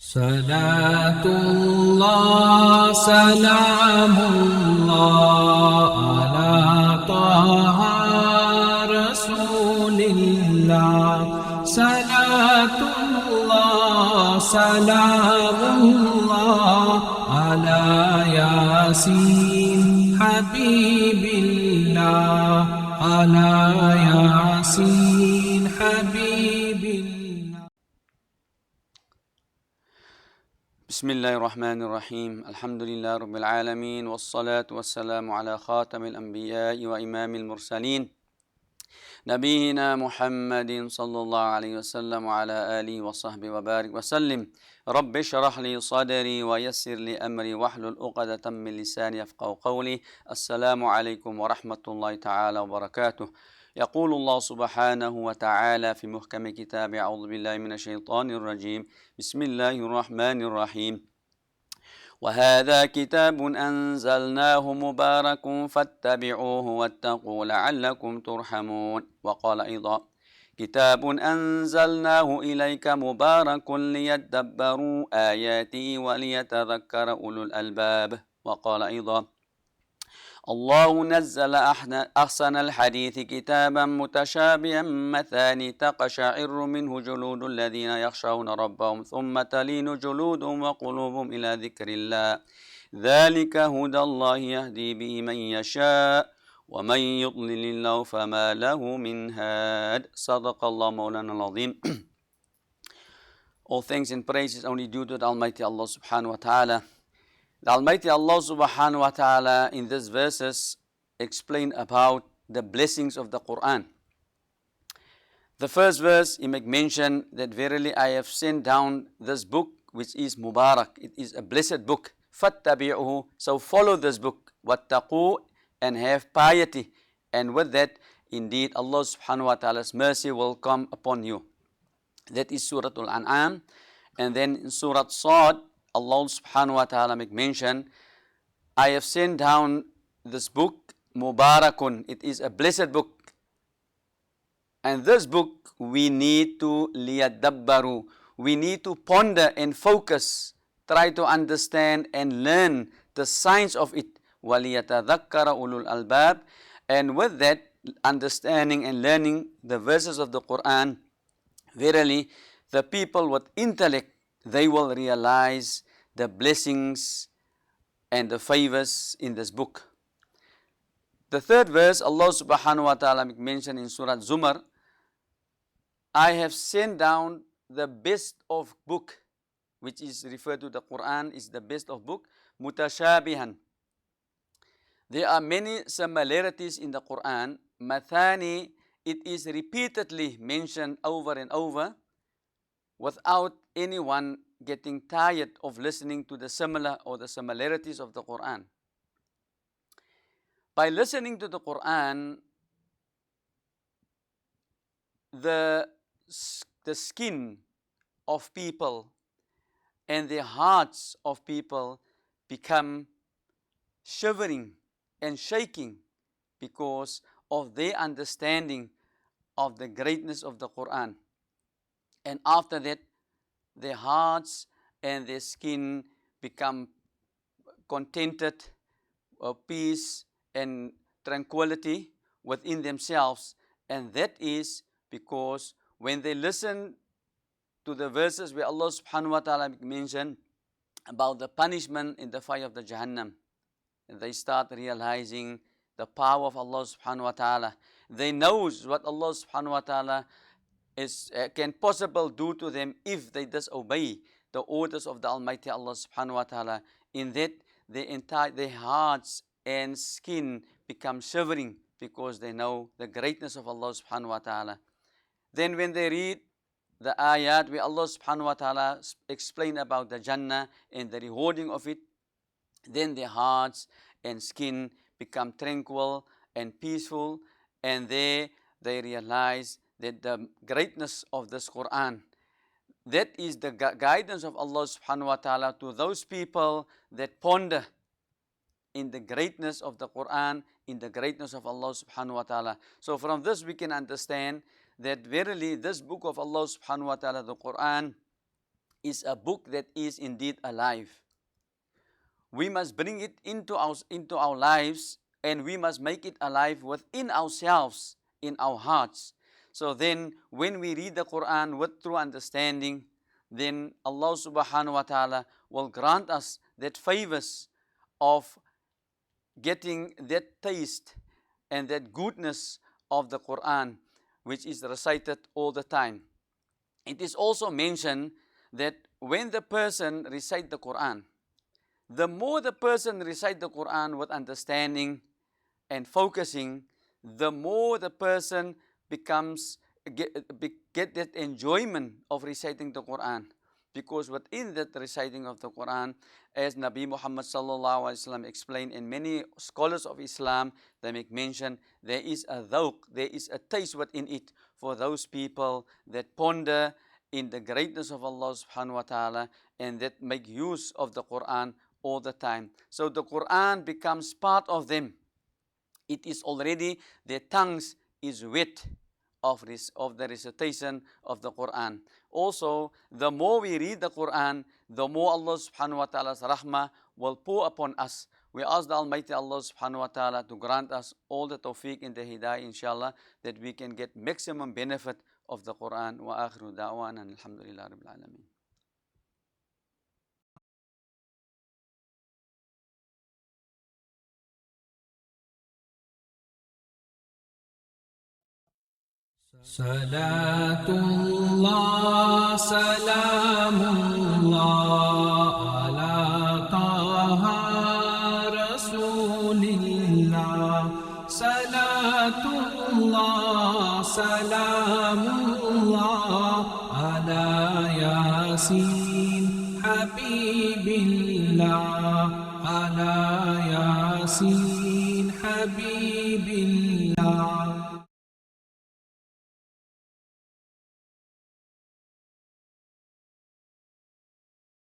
صلاة الله سلام الله على طه رسول الله صلاة الله سلام الله على ياسين حبيب الله على ياسين حبيب الله. بسم الله الرحمن الرحيم. الحمد لله رب العالمين، والصلاة والسلام على خاتم الأنبياء وإمام المرسلين نبينا محمد صلى الله عليه وسلم وعلى آله وصحبه وبارك وسلم. رب اشرح لي صدري ويسر لي أمري واحلل عقدة من لساني يفقهوا قولي. السلام عليكم ورحمة الله تعالى وبركاته. يقول الله سبحانه وتعالى في محكم كتابه: أعوذ بالله من الشيطان الرجيم، بسم الله الرحمن الرحيم. وهذا كتاب أنزلناه مبارك فاتبعوه واتقوا لعلكم ترحمون. وقال أيضا: كتاب أنزلناه إليك مبارك ليدبروا آياته وليتذكر أولو الألباب. وقال أيضا: الله نزل أحسن الحديث كتابا متشابها مثاني تقشعر منه جلود الذين يخشون ربهم ثم تلين جلودهم وقلوبهم إلى ذكر الله ذلك هدى الله يهدي به من يشاء ومن يضلل الله فما له من هاد. صدق الله مولانا العظيم. All thanks and praise is only due to the Almighty Allah subhanahu wa ta'ala. The Almighty Allah subhanahu wa ta'ala in these verses explain about the blessings of the Qur'an. The first verse, he make mention that verily I have sent down this book which is Mubarak. It is a blessed book. فَاتَّبِعُهُ, so follow this book. وَاتَّقُوا, and have piety. And with that, indeed, Allah subhanahu wa ta'ala's mercy will come upon you. That is Surah Al-An'am. And then in Surah Sad, Allah subhanahu wa ta'ala make mention, I have sent down this book, Mubarakun. It is a blessed book. And this book we need to liyadabbaru. We need to ponder and focus, try to understand and learn the science of it. وَلِيَتَذَكَّرَ أُولُو الْأَلْبَابِ. And with that understanding and learning the verses of the Qur'an, verily the people with intellect, they will realize the blessings and the favors in this book. The third verse, Allah subhanahu wa ta'ala mentioned in Surah Zumar, I have sent down the best of book, which is referred to the Quran, is the best of book, mutashabihan. There are many similarities in the Quran. Mathani, it is repeatedly mentioned over and over, without anyone getting tired of listening to the similar or the similarities of the Quran. By listening to the Quran, the skin of people and the hearts of people become shivering and shaking because of their understanding of the greatness of the Quran. And after that, their hearts and their skin become contented, peace and tranquility within themselves. And that is because when they listen to the verses where Allah subhanahu wa ta'ala mentioned about the punishment in the fire of the Jahannam, they start realizing the power of Allah subhanahu wa ta'ala. They know what Allah subhanahu wa ta'ala can possible do to them if they disobey the orders of the Almighty Allah subhanahu wa ta'ala. In that, their hearts and skin become shivering because they know the greatness of Allah subhanahu wa ta'ala. Then when they read the ayat where Allah subhanahu wa ta'ala explain about the Jannah and the rewarding of it, then their hearts and skin become tranquil and peaceful, and they realize that the greatness of this Quran, that is the guidance of Allah subhanahu wa ta'ala to those people that ponder in the greatness of the Quran, in the greatness of Allah subhanahu wa ta'ala. So from this we can understand that verily this book of Allah subhanahu wa ta'ala, the Quran, is a book that is indeed alive. We must bring it into our lives, and we must make it alive within ourselves, in our hearts. So then when we read the Quran with true understanding, then Allah subhanahu wa ta'ala will grant us that favors of getting that taste and that goodness of the Quran, which is recited all the time. It is also mentioned that when the person recites the Quran, the more the person recites the Quran with understanding and focusing, the more the person get that enjoyment of reciting the Quran. Because within that reciting of the Quran, as Nabi Muhammad sallallahu alaihi wasallam explained, and many scholars of Islam, they make mention, there is a dhawq, there is a taste within it for those people that ponder in the greatness of Allah subhanahu wa ta'ala and that make use of the Quran all the time. So the Quran becomes part of them. It is already, their tongues is wet of the recitation of the Quran. Also, the more we read the Quran, the more Allah subhanahu wa ta'ala's rahmah will pour upon us. We ask the Almighty Allah subhanahu wa ta'ala to grant us all the tawfiq and the hidayah, inshallah, that we can get maximum benefit of the Quran. Wa akhiru da'wana alhamdulillah rabbil alameen. صلاة الله سلام الله على طه رسول الله صلاة الله سلام الله على ياسين حبيب الله على ياسين حبيب الله